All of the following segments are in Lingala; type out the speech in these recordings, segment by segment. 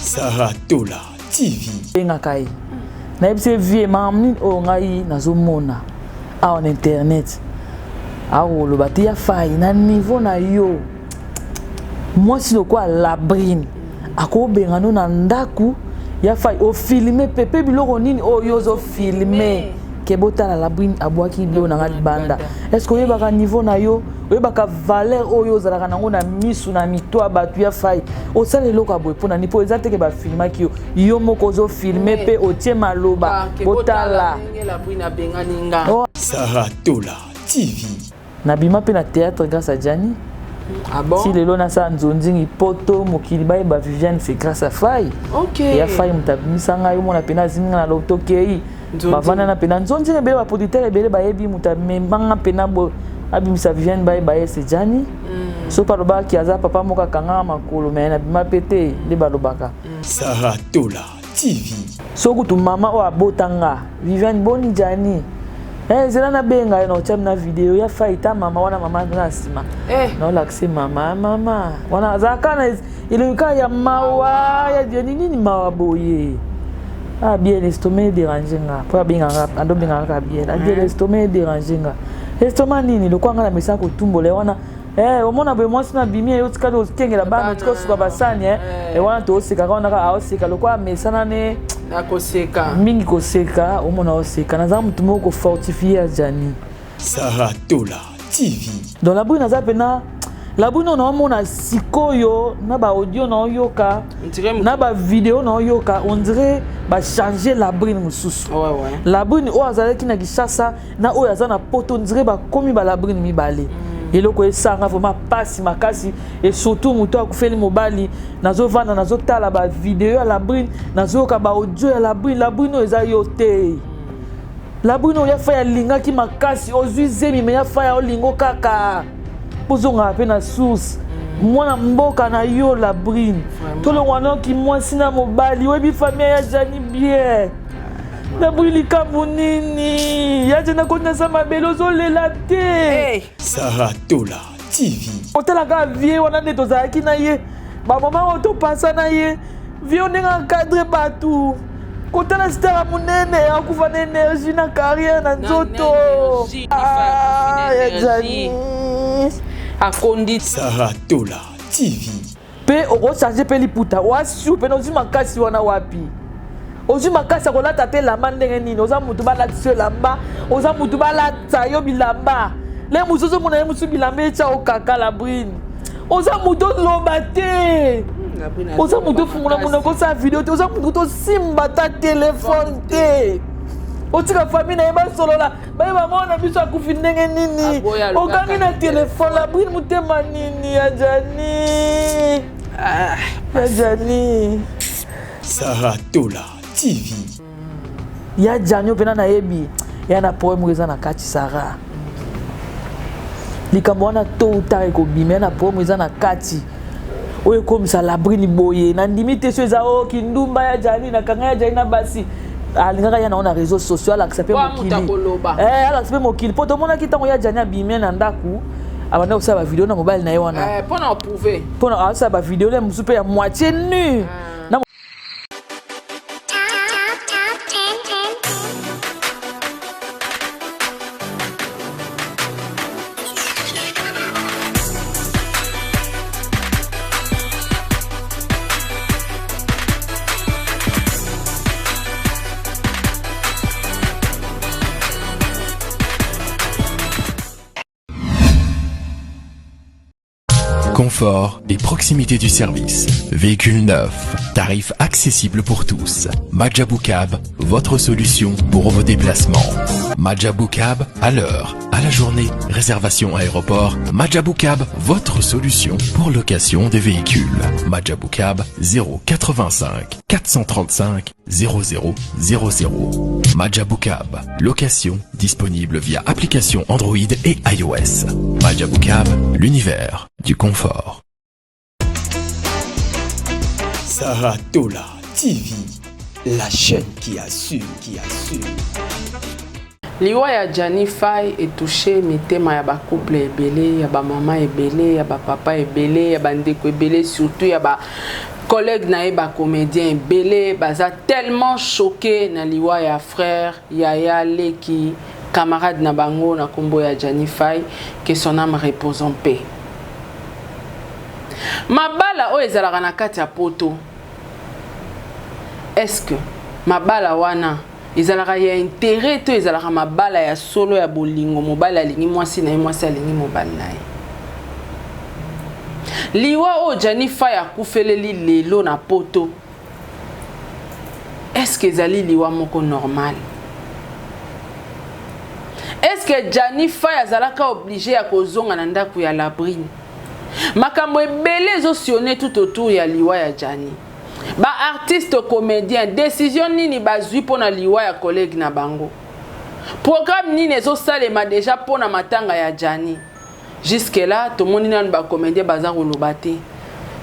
Saratola TV. Ngakai. Na ebise vie mamni o ngai nazomona en internet. Awo lo batia fai na niveau na yo. Moi si lokwa labrine. Ako bengano na ndaku ya fai o filmer pepe biloko nini o yozo filmer. Kebota la labrine abwaki bilo na ngati banda. Est-ce que oyebaka niveau na yo? Oyebaka valeur oyo zalaka nango na misu na mitwa batu ya fai. Osala eloko aboye pona ni po ezate ke ba filmaki yo. Yo moko zo filmer pe otie maloba botala. Saratola TV. Nabima pe na théâtre grâce à Gianni. Ah bon? Si lelo na sa nzonzingi poto mokili ba ba Viviane c'est grâce à Fai. OK. Ya Fai mutabimisa yo mona pena zinga na lotokei. Bavana na pena nzonzingi bele ba producteur bele ba yebi mutamemanga pena bo abimisa Viviane ba c'est Gianni. So paloba ki aza papa moka kanga makolo mais na bima pété de balobaka. Saratola TV. So kutu mama o abotanga Viviane boni Gianni. Zela na benga no cham na video ya faita mama wana mama na sima. No lakse mama. Wana zakana iluka ya mawa ya jeni nini mawa boye. Ah bien l'estomac déranger nga. Pour bien nga ando bien nga bien. Ah bien l'estomac déranger nga. L'estomac nini lo kwanga na mesa ko tumbole wana. Omona be mwasi na bimi yo tikado kengela bana tiko suka basani wana to sika kana ka osika lo kwa mesa na ne nakoseka mingi koseka omona oseka naza mutu moko fortifier Gianni. Saratola TV. Dans la brune naza pena la brune on omona sikoyo na ba audio na yoka na ba vidéo na yoka on dirait ba changer la brune mususu. Ouais. La brune o azalaki na Kishasa na o azana poto on dirait ba komi ba la brune mibale. Et le quoi ça vraiment passe makasi et surtout muto akufeli mobali nazo vana nazo tala ba vidéo la brune nazo ka ba audio la brune eza yote la brune ya fa ya linga ki makasi ozuizemi me ya fa ya olingo kaka pozonga pe na source mwana mboka na yo la brune to le wana ki mwasi na mobali webi famille ya Gianni bien na brûli kabunini ya jena kona sama belozo lela te. Saratola TV. Otala ka vie wana neto zaki na ye ba mama oto pasa na ye vie on nga cadre partout kotala star munene akufa na énergie na carrière na nzoto ya Gianni akondi. Saratola TV. Pe oko charger pe liputa wasu pe no zima kasi wana wapi ozu makasa kolata te lamba ndenge nini oza mutu balatisa lamba oza mutu balata yo bilamba le mususu mona ye musu bilamba echa okaka la brune oza mutu loba te oza mutu fungula mona kosa video te oza mutu simba ta telefone te otika famille na ye basolola baye bamona biso akufi ndenge nini okangi na telefone la brune mutema nini ya Gianni Saratola TV. Ya Gianni pena na yebi ya na poème eza na kati Sara likambo wana to utare ko bimé na poème eza na kati oyo komisa la brune boye na ndimite so eza o kindumba ya Gianni na kanga ya Gianni na basi alingaka ya na ona réseaux sociaux ala aksape mokili ala aksape mokili po to mona kitango ya Gianni bimé na ndaku abanda osala ba vidéo na mobile na ye wana pona prouver pona osala ba vidéo le musupe ya moitié nu. Confort et proximité du service. Véhicule neuf, tarifs accessibles pour tous. Majabou Cab, votre solution pour vos déplacements. Majabou Cab, à l'heure, à la journée, réservation aéroport. Majabou Cab, votre solution pour location des véhicules. Majabou Cab, 085 435 0000. Majabou Cab, location disponible via application Android et iOS. Majabou Cab, l'univers du confort. Saratola TV, la chaîne qui assure. Liwa ya Gianni Fai est touché mitema ya ba couple ebele, ya ba mama ebele, ya ba papa ebele, ya ba ndeko ebele, surtout ya ba collègue na ba comédien belé baza tellement choqué na liwa ya frère Yaya Leki camarade na bango na kombo ya Johnny Faye que son âme repose en paix. Mabala o ezalaka na kati ya poto. Est-ce que mabala wana ezalaka ya intérêt to ezalaka mabala ya solo ya bolingo mobala alingi mwasi na ye mwasi alingi mobali na ye? Liwa o Johnny Faye akufeleli lelo na poto. Est-ce que ezali liwa moko normal? Est-ce que Johnny Faye azalaka obligé ya kozonga na ndako ya Labrine? Makambo ebele ezosionne tout autour ya liwa ya Johnny. Ba artiste comédien décision nini bazwi pona liwa ya collègue na bango? Programme nini ezosalema déjà pona matanga ya Johnny? Jusque là tout monde nani ba comédien baza koloba te.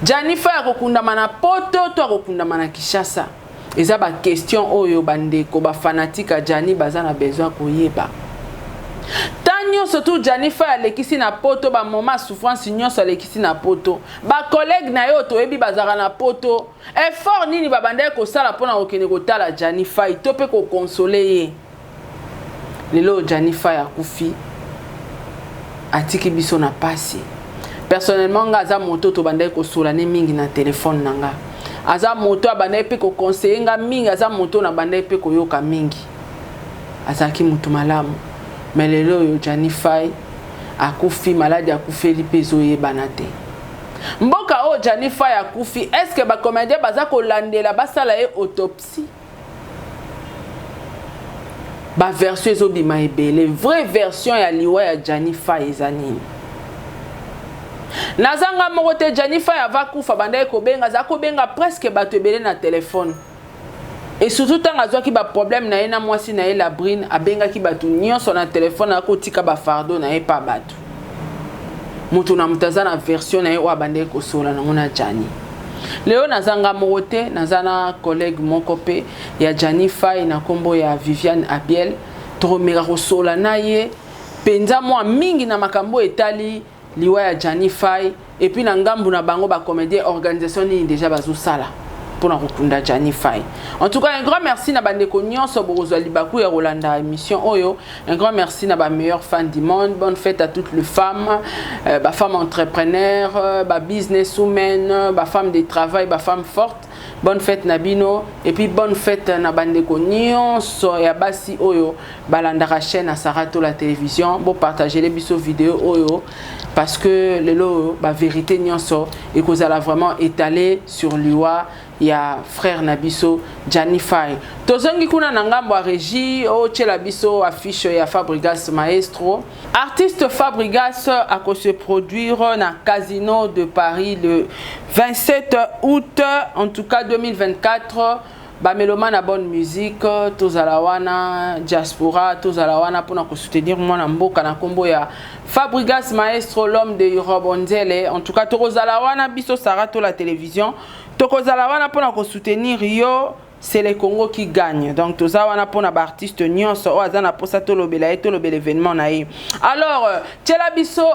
Johnny Faye akokundama na poto to akokundama na Kinshasa. Eza ba question oyo bandeko ba fanatique a Johnny baza na besoin koyeba. Tanyo surtout Johnny Faye alekisi na poto ba moment souffrance nyonso alekisi na poto. Ba collègue na yo to ebi bazaka na poto. Effort nini ba bandeko kosala pona okene kotala Johnny Faye to pe ko consoler ye. Lelo Johnny Faye akufi. Atiki biso na pasi. Personnellement nga aza moto to bandeko kosola ne mingi na téléphone nanga. Aza moto abandai pe ko conseiller nga mingi aza moto na bandai pe ko yoka mingi. Azaki mutu malamu. Mais lelo yo Johnny Faye akufi malade akufeli pezo yebana te. Mboka o Johnny Faye akufi, est-ce que ba comédien baza ko landela basala ye autopsie? Ba version ezobima ebele, vraie version ya liwa ya Johnny Faye ezanini. Nazanga moko te Johnny Faye ava kufa bandai ko benga za ko benga presque bato ebele na téléphone. Et surtout tant azwaki ba problème na ye na mwasi na ye Labrine abenga ki batu nyonso na téléphone akotika ba fardo na ye pa batu. Mutu na mutaza na version na ye wa bande ko sola na mona Johnny. Leo nazanga morote nazana collègue moko pe ya Johnny Faye na kombo ya Viviane Abiel tromera ko sola na ye penza mwa mingi na makambo etali liwa ya Johnny Faye et puis na ngambu na bango ba comédien organisation ni déjà bazo sala. Pour la Johnny Faye. En tout cas, un grand merci na bandeko nyonso bokozwa libaku ya Rolanda émission Oyo. Un grand merci na ba meilleure fan du monde. Bonne fête à toutes les femmes, ba femmes entrepreneurs, ba businesswomen, ba femmes de travail, ba femmes fortes. Bonne fête Nabino et puis bonne fête na bandeko nyonso ya basi Oyo balanda chaîne à Sarato la télévision. Bon partager les biso vidéo Oyo parce que lelo ba vérité nyonso et kozala vraiment étalé sur liwa ya frère Nabiso Johnny Faye. Tozongi kuna na ngambo régie o tchela biso affiche ya Fabregas Maestro. Artiste Fabregas a se produire na Casino de Paris le 27 août en tout cas 2024. Ba meloma na bonne musique tozalawana diaspora tozalawana pona ko soutenir mwana mboka na kombo ya Fabregas Maestro l'homme de Yorobonzele. En tout cas tozalawana biso Sarato la télévision. Tokozalawana pona ko soutenir yo, c'est le Congo qui gagne. Donc tozawana pona ba artiste nyonso o azana posa tolobela et tolobela événement na ye. Alors tchela biso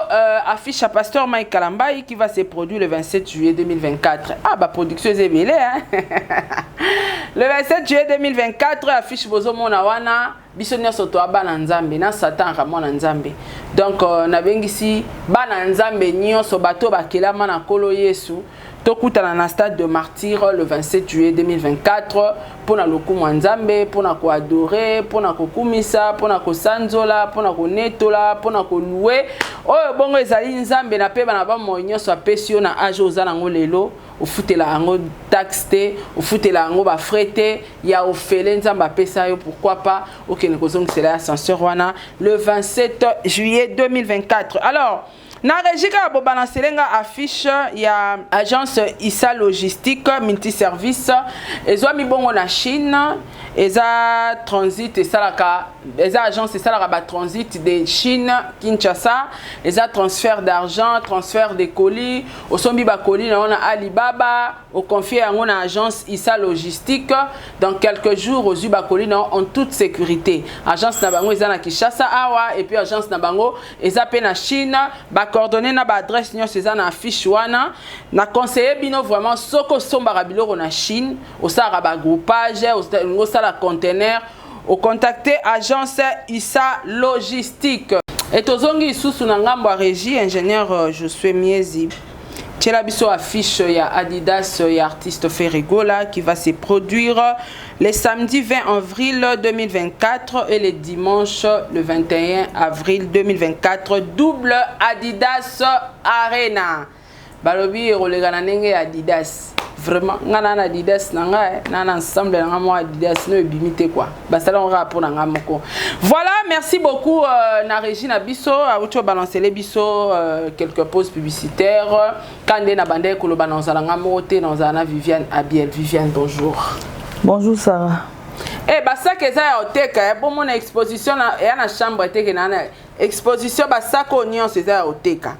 affiche à Pasteur Mike Kalambai qui va se produire le 27 juillet 2024. Ah ba production ezebele hein. Le 27 juillet 2024 affiche bozo mona wana biso nyonso to abana nzambe na Satan ramona nzambe. Donc na bengisi bana nzambe nyonso bato bakelama na kolo Yesu. Tokutana na stade de martyr le 27 juillet 2024 pour na lokumu nzambe pour na ko adorer pour na ko kumisa pour na ko sanzola pour na ko netola pour na ko louer oyo bongo ezali nzambe na pe bana ba moyonso apesio na age ozana ngolelo ofutela ango taxte ofutela ango ba frete ya ofele nzamba pesa yo pourquoi pas okene kozongisela ascenseur wana le 27 juillet 2024. Alors na rejika bo balancelenga affiche ya agence Issa logistique multiservice ezwa mibongo na Chine eza transit esalaka les agences, c'est ça la transit de Chine, Kinshasa, les transfert d'argent, transfert de colis, au sombi ba colis, on a Alibaba, au confié à une agence ISA logistique, dans quelques jours, aux ba colis en toute sécurité. Agence Nabango, ils ont Kinshasa, Awa, et puis agence Nabango, ils ont na Chine, ba coordonnées na ba adresse, ils ont na fiche wana, na conseiller bino vraiment, soko somba rabilo na Chine, au sa ba groupage, au sa la conteneur, au contacter agence ISA logistique. Et tozongi sous ngambo a régie ingénieur Josué Miezi. Tchela biso affiche ya Adidas ya artiste Ferrigola qui va se produire les samedis 20 avril 2024 et les dimanches le 21 avril 2024. Double Adidas Arena. Balobi rolegana nenge Adidas. Vraiment, ngana Adidas nanga na ensemble nanga mo Adidas no bimité quoi. Basala on rapport nanga moko. Voilà, merci beaucoup na Régine Abisso, a auto balancer les bisso quelques pauses publicitaires. Kande na bande ko lo balancer nanga moté dans ana Viviane Abiel. Viviane, bonjour. Bonjour Sarah. Eh basa que ça ya oteka, bon mon exposition ya na chambre teke na exposition basa ko nyon c'est ça oteka.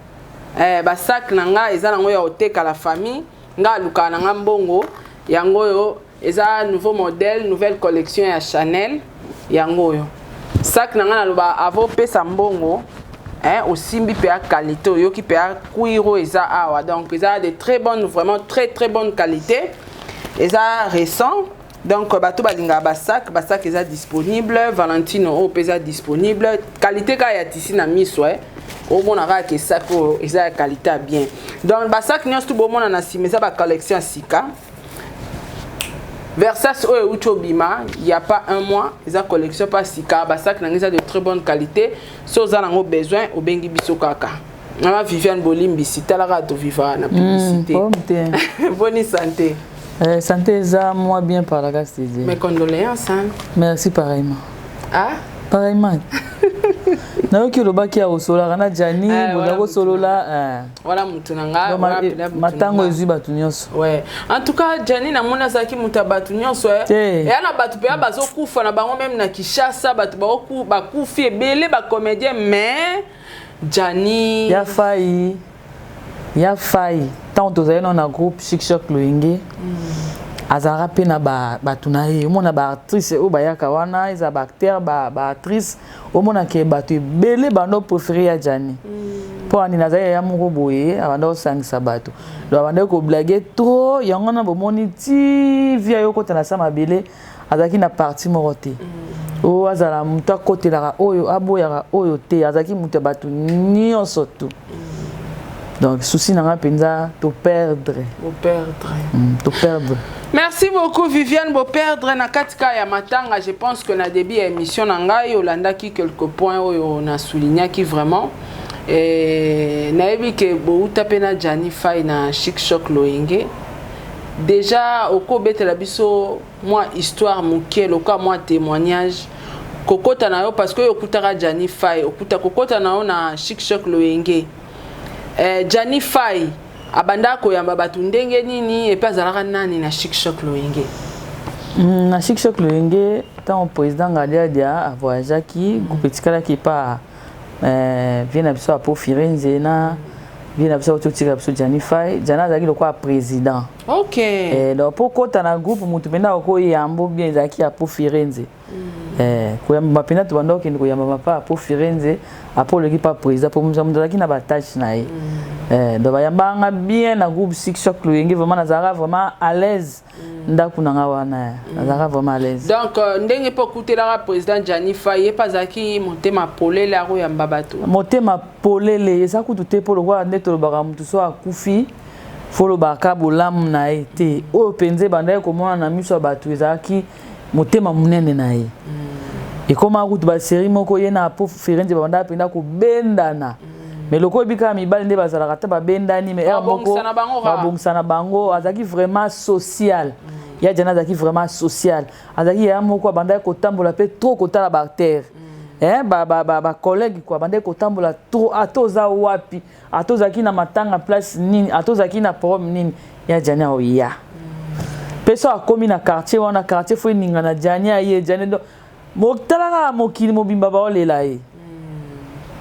Basa nanga eza nango ya oteka la famille. Nga luka na ngambongo yango yo eza nouveau modèle nouvelle collection ya Chanel yango yo sac na ngana loba avo pesa mbongo osimbi pe qualité yo ki pe kuiro eza awa donc eza de très bonnes vraiment très bonne qualité eza récent donc bato balinga ba sac eza disponible Valentino o pesa disponible qualité ka ya tisi na miso au mon ara que ça eza qualité bien donc ba sac nyos tout bon na simeza ba collection sika Versace o Uchobima il y a pas un mois eza collection pas sika ba sac na eza de très bonne qualité so za nango besoin au bengi biso kaka na Viviane Bolimbi citala ra to viva na publicité bonne santé. Santé ça moi bien par la grâce de Dieu. Mes condoléances hein. Merci pareillement. Ah pareillement. Na ki loba ki a osola kana Jani boza ko solola voilà mutu nanga matango ezu batu nyonso. Ouais. En tout cas Jani na mona zaki muta batu nyonso et ana batu pe bazo kufa na bango même na Kinshasa batu ba kufi ebele ba comédien mais Jani ya failli tant tozali na groupe Chic Choc Loenge azara pe na batu na ye omona ba actrice o bayaka wana eza ba acteur ba actrice omona ke batu ebele bando préféré ya Jani po ani nazali ya moko boye abanda osangisa batu do abanda ko blaguer trop yango na bomoni ti via yo kota na sama bele azaki na partie moko te o azala muta kotelaka oyo aboyaka oyo te azaki muta batu nyonso tu. Donc, souci n'a pas de perdre. De perdre. Merci beaucoup Viviane. Bo perdre na katika ya matanga. Je pense que na début émission nanga Yolanda qui quelques points on a souligné qui vraiment na ebi ke bo utape na Jani Fay na Chic Choc Loenge. Déjà au kobete la biso moi histoire mukie loka moi témoignage kokota na yo parce que okutara Jani Fay okuta kokota na yo na Chic Choc Loenge. Jani Fay abanda koyamba batu ndenge nini et pas azalaka nani na Chic Choc Loenge. Na Chic Choc Loenge tant président Gadia a voyagé qui goupetikala qui pas vient na biso pour Firenze na vient na biso ototika biso Jani Fay jana azaki lokwa président. OK. Donc pour kota na groupe mutu benda ko yambo bien zaki a pour Firenze. Koyamba pena to banda okende koyamba pa pour Firenze après le pas président pour muzamunda qui na batache na ye. Donc bayamba bien na groupe Chic Choc Loenge vraiment nazara vraiment à l'aise ndaku nanga wana nazara vraiment à l'aise. Donc ndenge po kutela président Jani Fay pas zaki motema polele aro ya mbabato. Motema polele eza kutu po lokwa ndeto lobaka mutu so akufi folo baka bolamu na ete o penze banda ko mona na miso batu ezaki motema munene na ye. Et comme a route ba série moko yena po Firenze banda penda ko bendana. Mais loko bika mi balinde bazala kata ba bendani mais er moko ba bongsana bango azaki vraiment social. Ya jana azaki vraiment social. Azaki ya moko banda ko tambola pe trop kota la bactère. Ba collègue quoi banda ko tambola trop atoza wapi atozaki na matanga place nini atozaki na prom nini ya jana oya. Peso a komi na quartier wana quartier fo ninga na jani aye jani do talaka mokili mobimba ba olela ye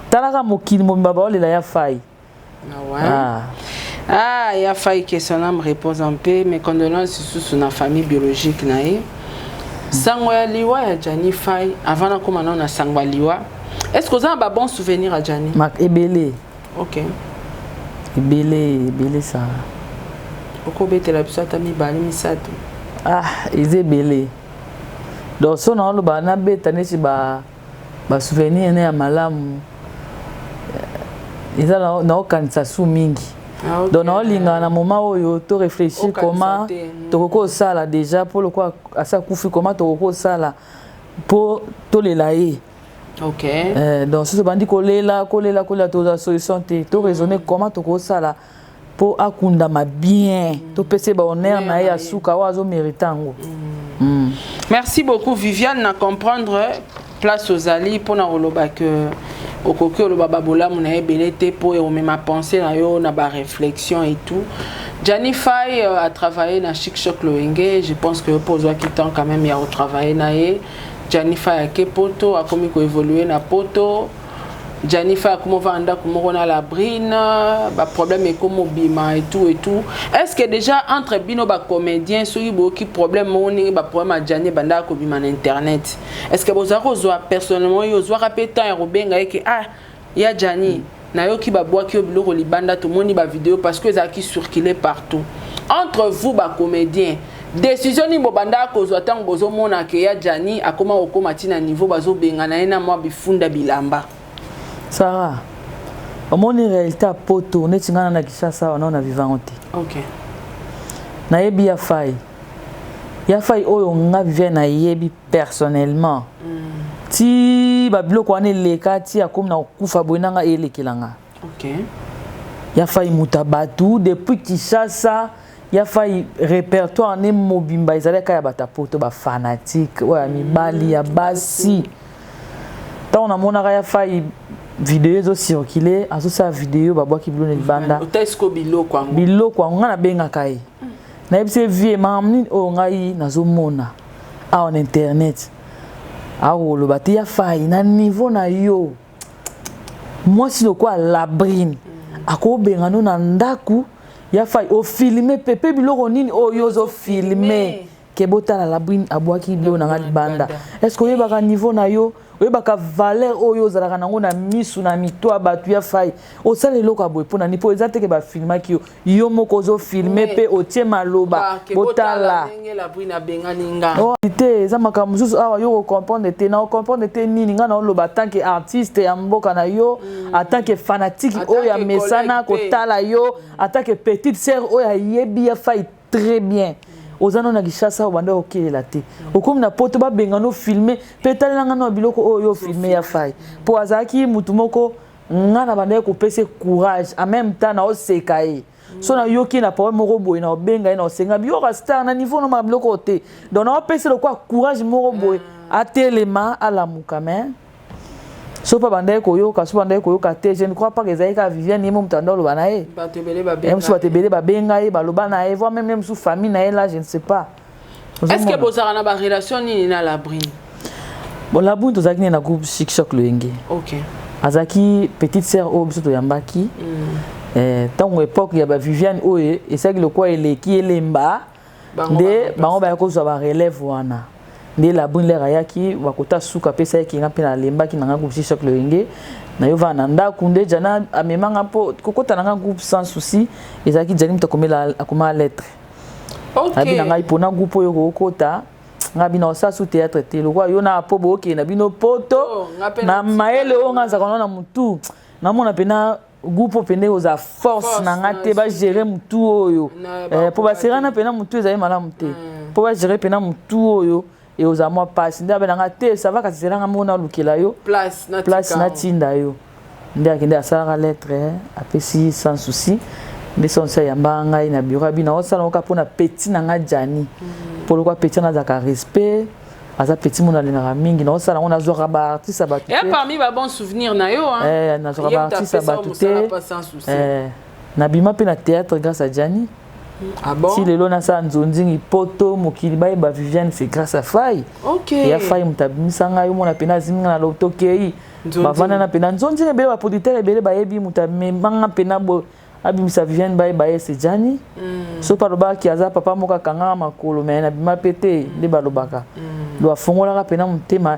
talaka mokili mobimba ba olela ya fai ya fai question là me repose un peu mes condoléances sous na famille biologique na ye sango ya liwa ya Jani Fai avant na koma na sango liwa est-ce que vous avez un bon souvenir à Jani ebele OK ebele ça oko betela biso ata mibale misato ebele donc so na lo ba na beta neti ba souvenir ne ya malamu eza na okanisa su mingi donc na olinga na moment oyo to réfléchir comment tokoko sala déjà pour le quoi asa kufi comment tokoko sala pour to lela ye OK donc so bandi kolela to solution to raisonner comment tokoko sala pour akundama bien to pese ba honneur na ya suka wazo méritango. Merci beaucoup Viviane na comprendre place aux alliés pour na roloba que au coquille le bababola mon ebelete pour et ma pensée na yo na ba réflexion et tout. Jani Fai a travaillé na Chic Choc Loenge, je pense que pour toi qui temps quand même il a travaillé na ye. Jani Fai a ke poto a comme ko évoluer na poto. Jani Fai comment vanda comment na la brine, ba problème est comme bima et tout. Est-ce que déjà entre bino ba comédien soki bo ki problème moni ba problème a Jani banda ko bima na internet. Est-ce que vous avez personnellement yo zo rappetant et robenga que ya Jani na yo ki ba bois ki obilo libanda tout moni ba vidéo parce que ça qui circulait partout. Entre vous ba comédien décision ni bobanda ko zo tang bozo mona ke ya Jani akoma okoma tina niveau bazo benga na ena mwa bifunda bilamba. Sarah, mon réalité à poto, ne tingana na Kishasa on a vivante. OK. Na yebi ya fai oyo nga vivre na yebi personnellement. Ti ba biloko ane leka ti akom na kufa boinanga elekelanga. OK. Ya fai mutabatu depuis Kishasa, ya fai répertoire ne mobimba izaleka ya batapoto ba fanatique, oya mibali ya basi. Ta on a monaka ya fai vidéo zo circuler aso sa vidéo babwa ki bilone libanda otesko biloko nga na benga kai na yebise vie mamni o ngai nazo mona on internet lo bati ya fai na niveau na yo moi si lokwa labrine ako benga no na ndaku ya fai o filmer pepe biloko nini o yo zo filmer ke botala labrine abwa ki bilona nga libanda est-ce que yeba niveau na yo oyebaka valeur oyo ozalaka nango na misu na mito abatu ya fai osala eloko aboye mpona ni mpo eza teke bafilmaki yo moko ozofilme mpe otie maloba botala te eza makambo mosusu awa yo kokomprendre te na okomprendre te nini ngai na oloba tanke artiste ya mboka na yo atanke fanatique oyo amesana kotala yo atanke petite sœur oyo ayebi ya fai très bien ozano na Kishasa obanda okelela te okomi na poto ba benga no filmer petala nga no biloko oyo filmer ya fai po azaki mutu moko nga na banda ko pese courage en même temps na oseka ye so na yoki na pa moko boy na obenga na osenga bio star na niveau no ma biloko te donc na pese le quoi courage moko boy atelema ala mukame so pa banda ko yoka so banda ko yoka te je ne crois pas que Zaïka Viviane ni mutanda lo bana ye batebele ba benga ye baloba na ye voire même sous famille na ye là je ne sais pas. Est-ce que bozara na ba relation ni na la brine bon la brine tozaki na groupe Chic Choc Loenge. OK. Azaki petite sœur o biso to yambaki tant époque ya ba Viviane oye et ça que le quoi eleki elemba de bango ba ko zo ba relève wana de la brune lera yaki wakota suka pesa yaki nga pena lemba ki nanga groupe Chic Choc Loenge na yo va nanda kunde jana amemanga po kokota nanga groupe sans souci ezaki jani mtakomela akoma lettre. OK. Abi nanga ipona groupe yo kokota nga bina osa sous théâtre te lo yo na po boke na bino poto na maele o nga zakona na mutu na mona pena groupe pende oza force na nga te ba gérer mutu oyo po ba serana pena mutu ezali malamu te po ba gérer pena mutu oyo et aux amours passe nda benanga te ça va kasi seranga mona lukela yo place na tinda yo nda kende asara lettre apesi sans souci de son sa yamba ngai na bureau bina osala oka pona petit na nga Jani pour le quoi petit na zaka respect aza petit mona lenga mingi na osala on azora ba artiste ba tout et parmi ba bon souvenir na yo na zora ba artiste ba tout na bima pe na théâtre grâce à Jani Ah bon? Si lelo na sa nzonzingi poto mokili ba Viviane c'est grâce à Faye. OK. Ya Faye mutabimisa yo mona pena zinga na lotokei. Bavana na pena nzonzingi bele ba producteur bele ba yebi mutamemanga pena bo abimisa Viviane ba c'est Jani. So paloba ki aza papa moka kanga makolo mais na bima pété de balobaka. Do afongola ka pena mutema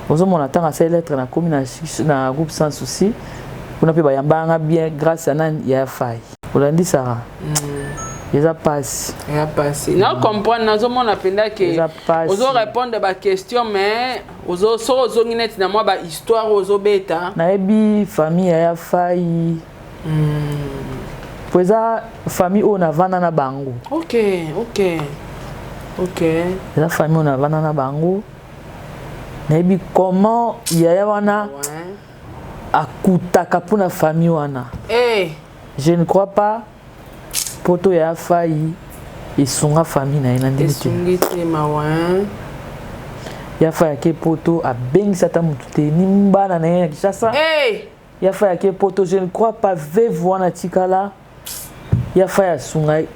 ozomona tanga sa lettre na commune na groupe sans souci. On a pu bayambanga bien grâce à nan ya Faye. Olandi Sarah. Eza passe. Ya passe. Na comprendre nazo mona penda que ozo répondre ba question mais ozo nginet na moi ba histoire ozo beta. Na ebi famille ya Faye. Poza famille on a vana na bango. OK. La famille on a vana na bango. Na ebi comment ya wana akutaka pour la famille wana. Je ne crois pas poto ya Faye et son famille na ina ndimite. Esungite mawa. Ya Faye ke poto a bengisa mutute nimbana na ya Kishasa. Ya Faye ke poto je ne crois pas veuve wana tikala. Ya Faye sungai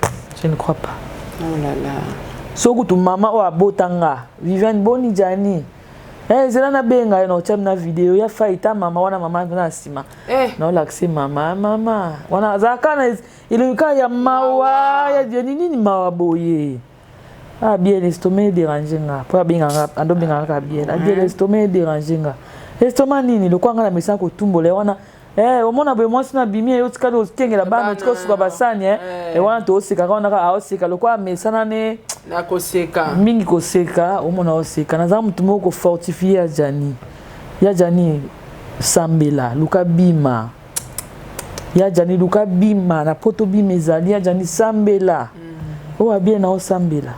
je ne crois pas. Oh là là. Soko tu mama o abotanga Viviane Boni Jani. Zela na benga no cham na video ya Faye ta mama wana mama na sima. Na olaksi mama wana zakana ilikuwa ya mawa ya nini mawa boye. Bien l'estomac déranger nga. Pour benga ando benga ka bien. Bien l'estomac déranger nga. Estomac nini le kwanga na mesa ko tumbole wana omona boye mwasi na bimi yo tikalo okengela bana tiko suka basani wana to oseka kana ka oseka lo kwa mesana ne na koseka mingi koseka omona oseka na za mutu moko fortifier ya Jani sambela luka bima ya Jani luka bima na poto bima ezali ya Jani sambela o bien na osambela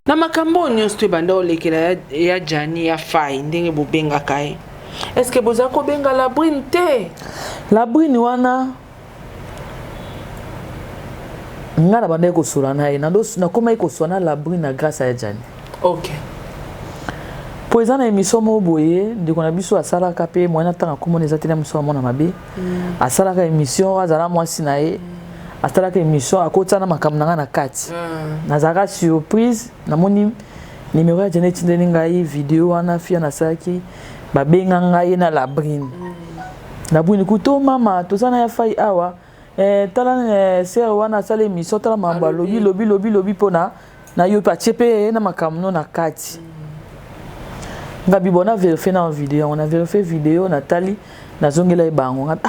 na makambo nyonso to banda olekela ya Jani ya Faye ndenge bobenga kai. Est-ce que vous avez benga la brune te? La brune wana ngana banda ko surana ina na koma iko sona la brune na grâce à Jani. OK. Pour ezana émission mo boye ndiko na biso asala ka pe mwana tanga komona ezatela muso mona mabe. Asala ka émission azala mwasi na ye. Asala ka émission akotana makamna na kati. Nazaka surprise na moni numéro ya Jani tindeni ngai vidéo wana fia na saki. Babenga ngai na la brune. La brune kuto mama tozana ya Faye awa tala sere wana sala émission tala mamba lobi pona na yo pa chepe na makamno na kati. Ngabi bona vérifier na vidéo on a vérifié vidéo na tali na zongela ibango ngabi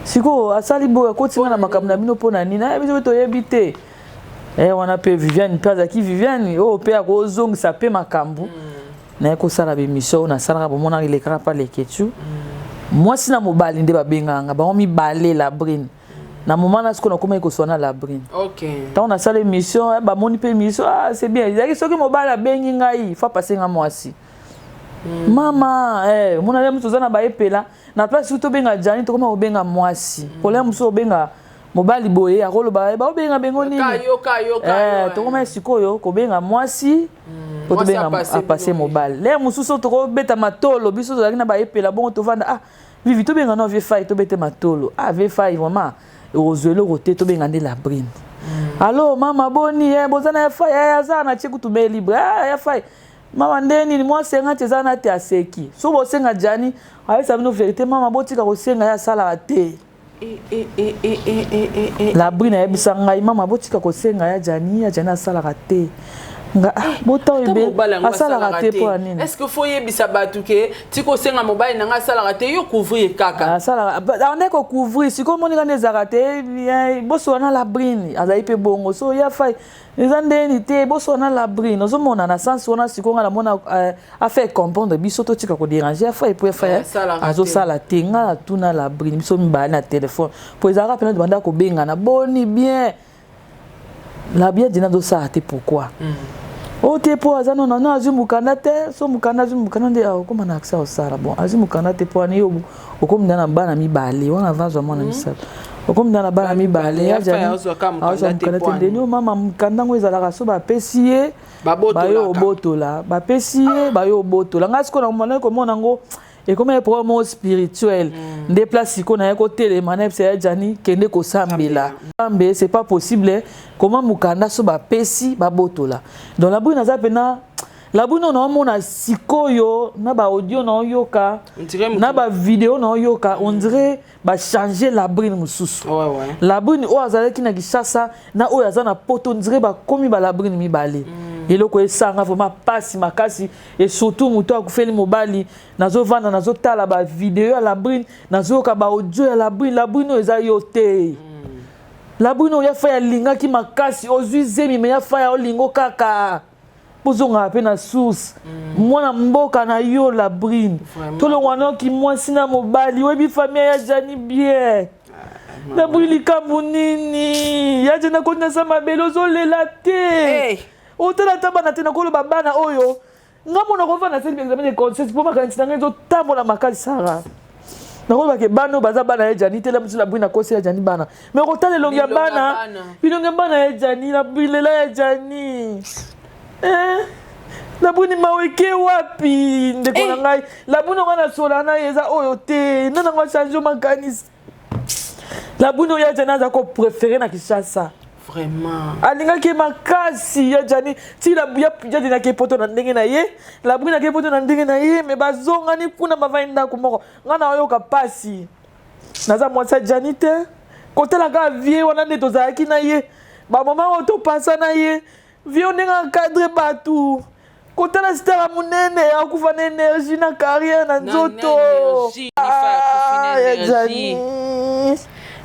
siko asali boya kotinga na makamno na bino pona nini na biso to yebite wana pe Viviane paza ki Viviane pe akozongisa pe makambu. Na ko sala be mission na sala ba mona ile kara pa le ketu moi sina mobali nde babenganga ba mi balé la brune na moment na siko na koma ko sona la brune. OK. Tant na sala mission ba moni pe mission c'est bien il y a qui mobali abengi ngai fa passer nga mwasi mama mona le muso zana ba epela na place to benga Jani to koma obenga mwasi kola muso obenga mobali boye akolo ba obenga bengo nini kayo to koma sikoyo ko benga mwasi pour bien passer mobile les mususu to beta matolo biso to na ba epela bon to vanda vivi to benga no vie Faye to beta matolo vie Faye vraiment ozelo roté to benga de la brune allo mama boni bozana ya Faye azana chiku to be libre ya Faye mama ndeni ni moi senga tezana te aseki so bo senga Jani ayesa bino vérité mama botika ko senga ya sala te la brune ya bisanga mama botika ko senga ya Jani asala te nga bota ebe asala raté pour anine. Est-ce que faut yebisa batu ke tiko senga mobile nanga asala raté yo couvrir kaka asala on est ko couvrir siko moni kana za raté boso na la brune azai pe bongo so ya Faye ezandeni te boso na la brune ozo mona na sens ona siko ngala mona a fait comprendre biso to tika ko déranger Faye pour Faye azo sala te nga tuna la brune biso mba na téléphone pour ezara pena de banda ko benga na boni bien la bien dina do sa te pourquoi te po azano na azumukana te so mukana azumukana nde okoma na accès au sala bon azumukana te po ani yo okomda na bana mibale wana vazo mwana misato okomda na bana mibale ya Jani azumukana te ndeni mama mukanda ngo ezalaka so ba pesier bayo obotola ba pesier bayo obotola ngasiko na mwana ko mona ngo et comme un problème spirituel des places qu'on a côté les manèbres c'est Jani kende ko sambela sambe c'est pas possible comment mukanda so ba pesi ba botola dans la brune za pena la brune on mona sikoyo na ba audio na yoka na ba vidéo na yoka on dirait ba changer la brune mususu la brune o azala ki na Kishasa na o azana poto on dirait ba komi ba la brune mi balé eloko esanga vraiment pasi makasi et surtout muto akufeli mobali nazo vanda nazo tala ba vidéo ya la brune nazo ka ba audio ya la brune eza yote la brune ya fa ya linga ki makasi ozuizemi me ya fa ya olingo kaka pozonga pe na source mwana mboka na yo la brune tolo wana ki mwasi na mobali webi famille ya Jani bien la brune likambu nini ya jana kona sa mabelo zo lela te otala tabana tena kolo babana oyo ngamo na kova na seli examen de conscience pour makanisi nanga zo tambola makasi sara nakolo bake bano baza bana ya Jani tela mutula bwina kosi ya Jani bana mais kotale longi ya bana bilongi bana ya Jani na bilela ya Jani la buni maweke wapi ndeko na ngai la buni wana sola na yeza oyo te nana ngwa changer makanisi la buni ya Jani za ko préférer na Kishasa. Vraiment. Alinga ke makasi ya Jani ti la buya pija dina ke poto na ndenge na ye la brune ke poto na ndenge na ye me bazonga ni kuna mavainda kumoko ngana oyo ka pasi naza mwasa Jani te kotela ka vie wana ndeto za ki na ye ba mama oto pasa na ye vie ndenge cadre batu kotela stara munene ya kufa na énergie na carrière na nzoto énergie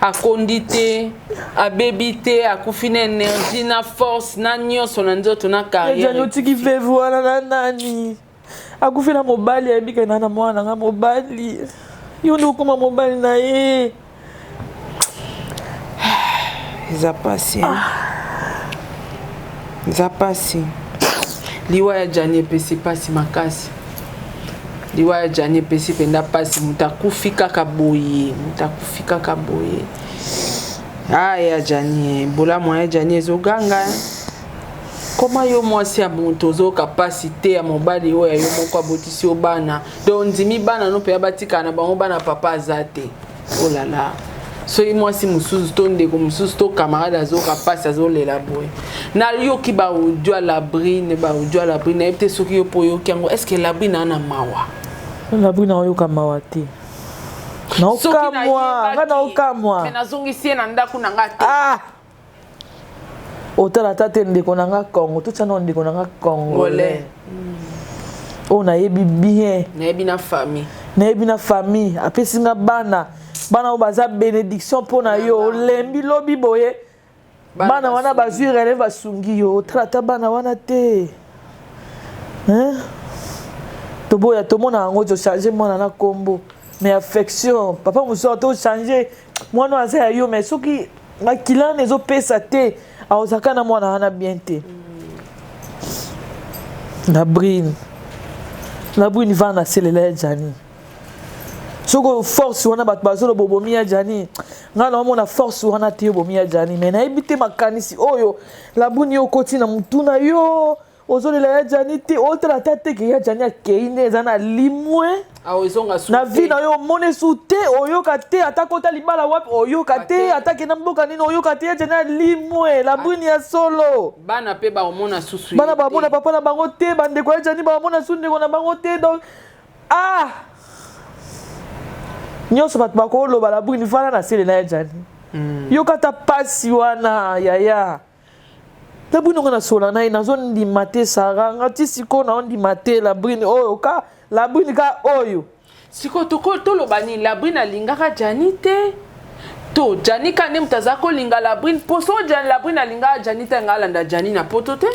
a condité a bébité a kufine énergie na force na nyonso na nzoto na carrière ya tiki vevu wana na nani akufina mobali ya bika na mwana nga mobali yo ndo kuma mobali na ye za pasi za pasi liwa ya Jani pesi pasi makasi liwa ya Jani pesi penda pasi mutakufika kaboye ya Jani bola mwa Jani ezoganga koma yo mwasi ya muntu zo capacité ya mobali oyo yo moko abotisi obana donc ndimi bana no pe abatika na bango bana papa azate oh là là so mwasi mususu to ndeko mususu to camarade azo kapasi azo lela boy na yo ki ba audio la brine ebte soki yo po yo kango est-ce que la brine ana mawa la brine yo kamawa te na okamwa ngana okamwa me nazongisi na ndaku na ngate otala tate ndeko na nga Congo tutana ndeko na nga Congolais na yebi bien na yebi na famille apesi nga bana o baza bénédiction pona yo lembi lobi boye bana wana bazwi relève basungi yo trata bana wana te toboya tomona yango to changer mwana na kombo mais affection papa muso to changer mwana aza ya yo mais soki makila nezo pesa te aozaka na mwana wana bien te la brine va na selela ya Jani soko force wana bato bazolo bobomi ya Jani ngana omona force wana te bobomi ya Jani mais na ebite makanisi oyo la brune yo koti na mutuna yo ozolela ya Jani te otala tate ke ya Jani akeine ezana limwe na vie na yo mone sute oyoka te atakota libala wapi oyoka te atake na mboka nini oyoka te ya Jani limwe la brune ya solo bana pe ba omona susu bana ba mona papa na bango te bandeko ya Jani ba omona susu ndeko na bango te donc nyonso bato bakoloba la brune fana na selela ya Jani yokata pasi wana yaya la brune ngana sola na nazo ndima te sara ngati siko na ndima te la brune oyo ka la brune ka oyo siko toloba ni la brune alingaka Jani te to Jani kane mutaza kolinga la brune poso Jani la brune alingaka Jani te ngalanda Jani na poto te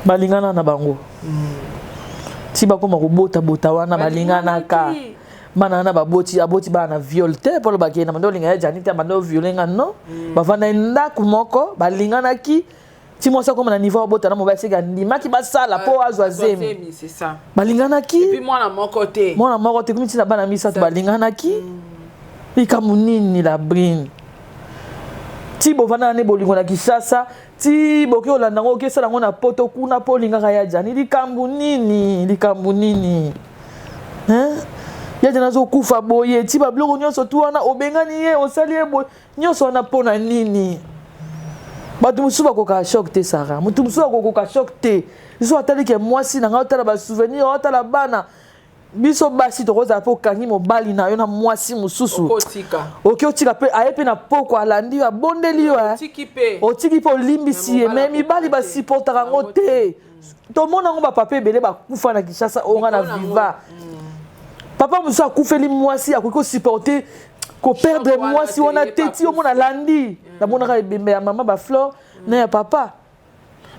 balingana na bango ti bakoma kobota wana balingana ka bana na aboti bana viol te polo bakena mando linga ya Jani te mando violenga no bavanda ndaku moko balingana ki ti mosa koma na niveau abota na mobile sega ndima ki basala po azwa zemi c'est ça balingana ki et puis mwana moko te kumiti na bana misatu balingana ki ikamunini la brine ti bovanda ne bolingo na Kishasa ti boki olanda ngo kesala ngo na poto kuna po lingaka ya Jani likambu nini hein ya jana zo kufa boye ti ba bloko nyonso tu wana obengani ye osali ye boye nyonso wana pona nini bato musu bakoka choc te Sarah mutu musu bakoka choc te biso atali ke mwasi na nga otala ba souvenir otala bana biso basi tokoza po kangi mobali na yo na mwasi mususu otika pe ayepe na poko alandi yo abondeli yo otiki pe olimbisi ye me mibali basupportaka ngo te tomona ngo bapapa ebele bakufa na Kinshasa onga na viva papa musu akufeli mwasi akoki osupporte koperdre mwasi wana te ti omona alandi namonaka ebembe ya mama baflore na ya papa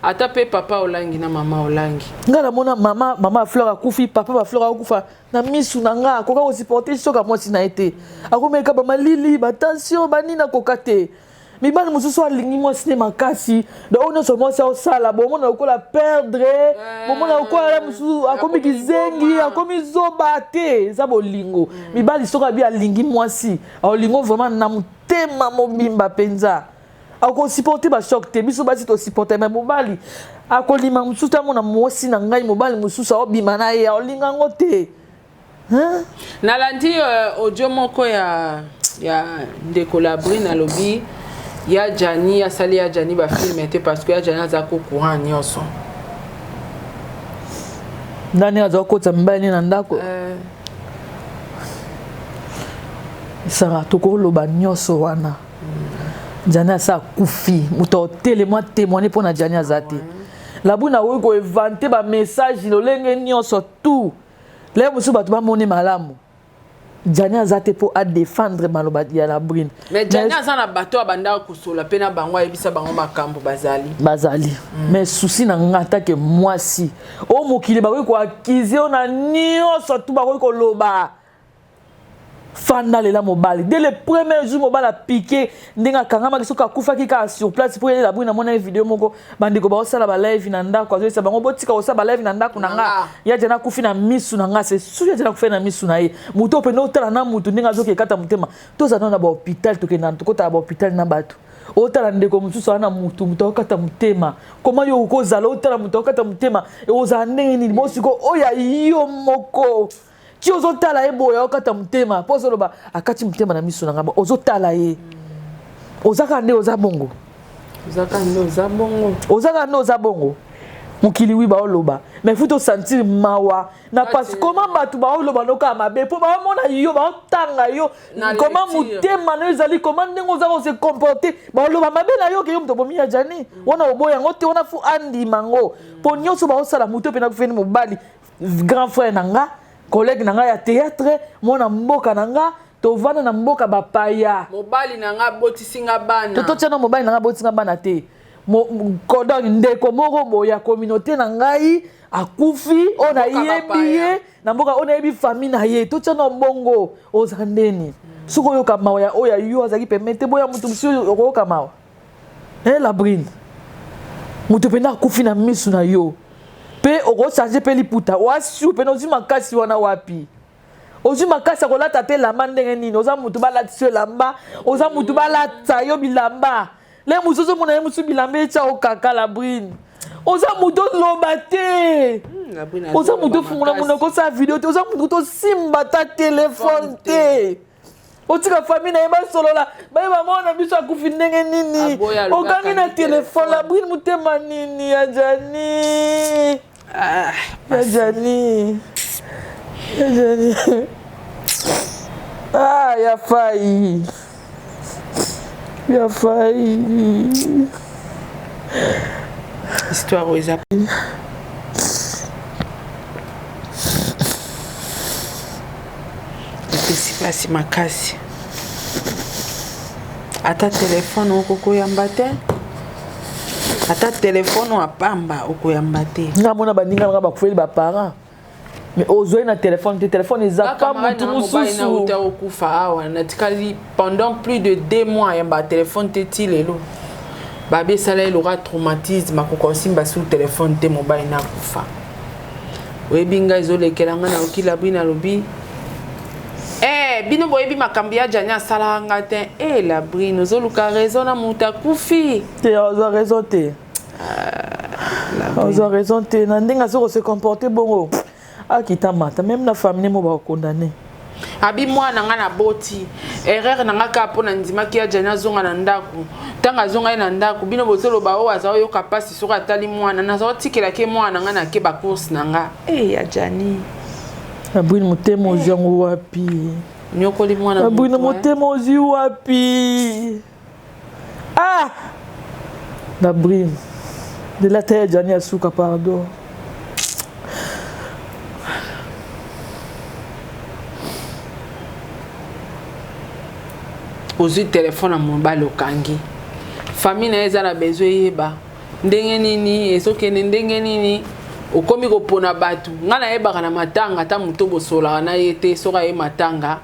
ata pe papa olangi na mama olangi nga namona mama Fleur akufi papa ba Fleur akufa na misu na nga akoka kosupporte soka mwasi na ete akomeka bamalili batension banina koka te mibali mosusu alingi mwasi ne makasi donc nyonso mwasi aosala bomona okola perdre bomona okola mosusu akomi kizengi akomi zoba te eza bolingo mibali soka bi alingi mwasi aolingo vraiment na motema mobimba mpenza akosupporte bachoc te biso basi tosupporte me mobali akolima mosusu amona mwasi na ngai mobali mosusu aobima na ye aolinga ngo te nalandi audio moko ya ndeko Labrine alobi ya Jani asali ya Jani bafilme te parce que ya Jani aza kocourant nyonso nani aza kota mbali na ndako Sarah tokoloba nyonso wana Jani asa kufi muto telemo témoigner pour na Jani azate Labrine awe ko inventer ba message lolenge nyonso tout le musu bato ba moni malamu Jani azate pour a défendre maloba ya Labrine mais Jani azana bato abanda kusola pena bango ebisa bango makambo bazali mais souci na ngata ke mwasi o mokili ba ko akize ona nyonso tout ba ko loba fanda lela mobali dès le premier jour mobali a piqué ndenga kangama kisoka kufa kika sur place pour la Labrine na mona vidéo moko bandiko ba osala ba live na ndako azo bango botika osala ba live na ndako na nga ya jana kufi na misu na nga c'est sûr ya jana kufi na misu na ye muto pe no tala na mutu ndenga zo ke kata mutema to za na ba hôpital to ke na to kota ba hôpital na bato otala ndeko mususu ana mutu kata mutema koma yo ko zala otala mutu kata mutema e oza ndenge ni mosiko oya yo moko ti ozotala ye boya okata mutema po ozoloba akati mutema na miso na ngaba ozotala ye ozaka nde oza bongo oza bongo mokili wi baoloba mais faut sentir mawa na parce comment batu baoloba noka mabe po baomona yo baotanga yo comment mutema no ezali comment ndenge oza se comporter baoloba mabe na yo ke yo muto bomi ya Jani wana oboya ngote wana fu andi mango po nyonso baosala muto pe na kufeni mobali grand frère nanga collègue nanga ya théâtre mona mboka nanga tovana na mboka bapaya mobali nanga botisinga bana to tshana mobali nanga botisinga bana te kodong ndeko moko boya communauté na ngai akufi ona yebi na mboka ona yebi famille na ye to tshana mbongo ozandeni suko yo kama oya yo azaki permettre boya mutu msio ko kama Labrine mutu penda akufi na misu na yo pe oko changer pe liputa wasi pe nozi makasi wana wapi ozi makasi akolata te lamba ndenge nini oza mutu balatisa lamba oza mutu balata yo bilamba le mususu mona ye musu bilamba echa okaka Labrine oza mutu loba te oza mutu fungula mona kosa video te oza mutu to simba ta téléphone te otika famille na ye basolola baye bamona biso akufi ndenge nini okangi na téléphone Labrine mutema nini ya Jani ya Jani ya fai histoire aux appels c'est pas si makasi ata téléphone okokoyamba te ata téléphone apamba okoyamba te ngamona baninga nga bakufeli ba parents mais ozoi na téléphone eza pas mutu mususu na okufa awa natikali pendant plus de 2 mois yamba téléphone te ti lelo babe sala elora traumatisme akokosimba sur téléphone te mobile na kufa webinga ezolekela nga na okila bina lobi bino boyebi makambi ya Jani asala nga te Labrine ozoluka raison na muta kufi te ozo raison te ozo raison te na ndinga soko se comporter bongo akitamata même na famille mo ba condamné abi mwana nga na boti erreur na nga ka pona ndimaki ya jana zonga na ndaku tanga zonga na ndaku bino bozolo ba o aza yo kapasi soka tali mwana na zo tikela ke mwana nga na ke ba course na nga ya jani abwini mutemo oziango wapi nyokoli mwana abwini mutemo ozi wapi na brine de la terre jani asuka pardon ozwi telefone na mobali okangi famille na eza na besoin yeba ndenge nini ezokende ndenge nini okomi kopona bato nga nayebaka na matanga ata moto bosolaka na ye te soki aye matanga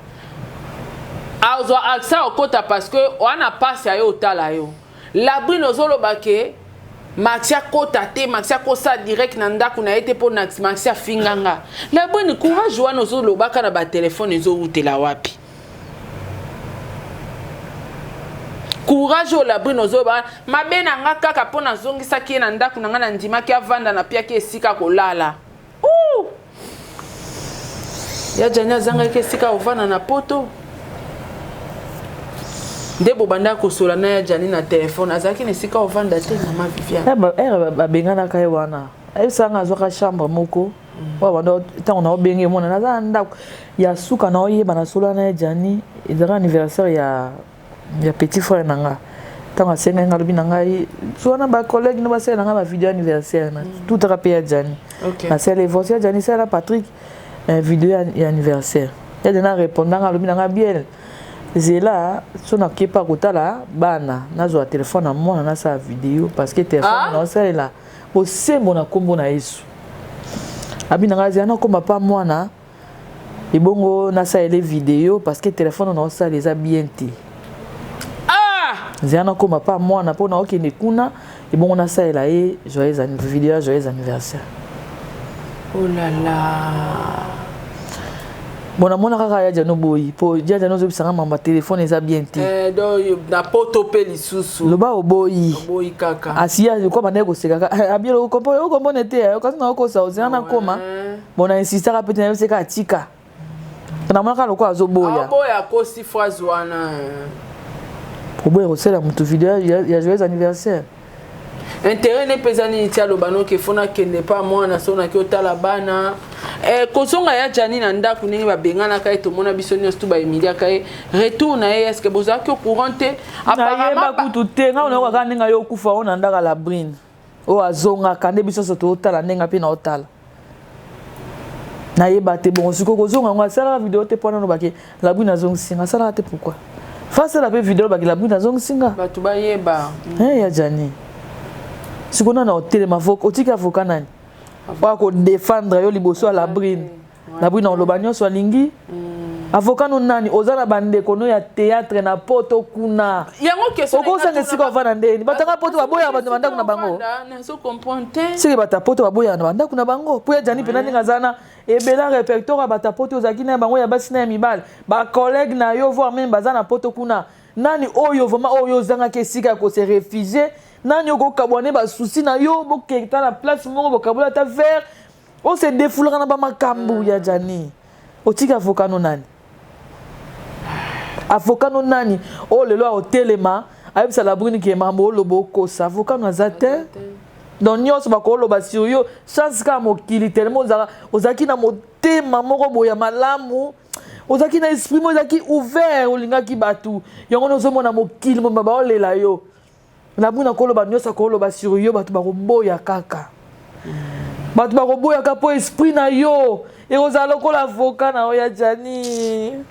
azwa accès okota parce que wana pasi ayo otala yo labrine ozoloba ke maxi akota te maxi akosa direct na ndako na ye te mpo maxi afinganga labrine courage wana ozolobaka na batelefone ezowutela wapi courage au labrine ozoba mabe na nga kaka po nazongisaki ye na ndako na nga na ndimaki avanda na piaki esika kolala ya jani azangaki esika ovanda na poto nde bobanda kosola na ya jani na telefone azalaki na esika ovanda te mama Viviane babenganaka ye wana ayebisanga azwaka chambre moko wabanda ntango na obenge mona naza na ndako ya suka na oyeba na sola na ya jani ezalaka anniversaire ya petit frère nanga tanga senga ngalobi nanga soana ba collègue no ba sela nanga ba vidéo anniversaire na tout à pe ya jani na sela voici ya jani sela Patrick vidéo ya anniversaire ya dena répondant ngalobi nanga bien zela sona kepa kotala bana nazo téléphone na mwana na sa vidéo parce que téléphone na sela la bo sembo na kombo na Yesu abi nanga zana komba pa mwana ibongo na sa ele vidéo parce que téléphone na sala les a bien té Ziana koma pa mwana po na okende kuna ebongo na saela e joyeux anniversaire joyeux anniversaire. Oh là là. Bona mona kaka ya jano boyi po ya jano zo bisanga mamba téléphone eza bien te. Do na poto pe lisusu. Loba oboyi. Oboyi kaka. Asiya ko bana ko seka abiro ko mbone te ko na ko sa ozana koma. Bona insista ka pete na seka atika. Na mona ka loko azoboya. Oboya ko si phrase wana. Oboya ko sela mutu vidéo ya joyeux anniversaire. Intérêt n'est pas anitia lobano ke fona kende pa mwana sona ke otala bana kozonga ya jani na ndako ndenge babengana kai to mona biso nyonso ba Emilia kai retour na ye est-ce que boza ke courante apparemment ba kutu te nga ona ka ndinga yo kufa ona ndaka la brine o azonga kande biso so to otala ndenga pe na otala na yeba te bon siko kozonga ngwa sala vidéo te pona no bake la brine azonga singa sala te pourquoi face la pe vidéo bake la brine azonga singa batu ba yeba ya jani sikona na hotel mavoko otika avocat nani wa ko défendre yo liboso à la brine na lobanyo so lingi avocat no nani ozana bande kono ya théâtre na poto kuna yango question oko sanga siko vana ndeni batanga poto baboya bande banda kuna bango na so comprendre sike bata poto baboya na banda kuna bango po ya jani pena ninga zana ebela répertoire bata poto ozaki na bango ya basi na mibal ba collègue na yo voir même bazana poto kuna nani oyo vraiment oyo zanga kesika ko se réfugier nani oko kabwane ba souci na yo boketa na place moko bokabola ta vers on se défoulera na ba makambu ya jani otika avocat no nani o lelo a hotelema ayebisa la brune ki mambo lobo ko sa avocat no azate donc nyonso ba ko loba sur yo chance ka mokili tellement ozaki na motema moko boya malamu ozaki na esprit mo ozaki ouvert olingaki batu yango nozo mona mokili mo baba olela yo la buna koloba nyosa koloba sur yo batu bakoboya kaka batu bakoboya ka po esprit na yo e ozala kola avocat na oya jani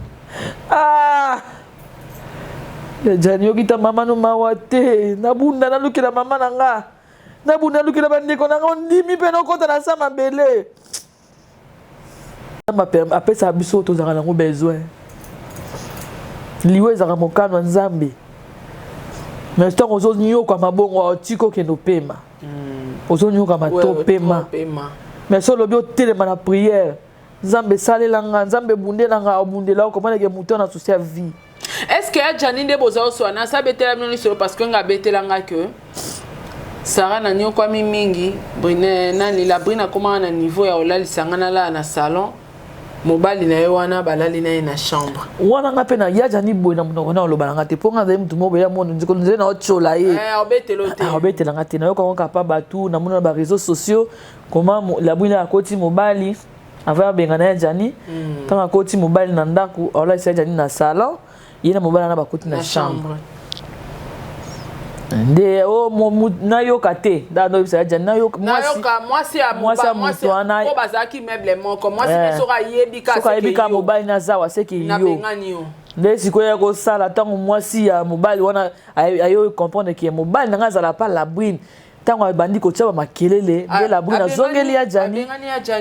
ya jani yo kita mama no mawate na bunda na lukila mama na nga na bunda lukila bandeko na nga ndimi pe no kota na sama bele apesa biso tozaka nango besoin liwe ezaka mokano nzambe mais tant aux autres nyoka mabongo tiko kendo pema aux nyoka mato pema mais solo bio telema na prière nzambe salelanga nzambe bundelanga obundela ko mana ke muto na souci à vie est-ce que Janine de boza so na sabetela mino solo parce que nga betelanga que Sarah na nyo kwa mingi brine nani la brina koma na niveau ya olali sangana la na salon mobali na ye wana balali na ye na chambre wana nga pe na yaja ni boy na mona oloba nga te ponga za mtu mobe ya mona ndiko nzena ochola ye obetelo te obetela nga te na yo kwa kapa batu na mona ba réseaux sociaux comment la brina akoti mobali ava benga na jani tanga akoti mobali na ndaku olali sa jani na salon yena mobali na bakoti na chambre nde o na yoka te da no bisa jani na yoka mwasi o bazaki meuble moko mwasi soka yebika mobali na zawa seki yo nde sikoya ko sala tango mwasi ya mobali wana ayo comprendre que mobali nga zala pas la brine tango bandi ko tshaba makelele nde la brine azongeli ya jani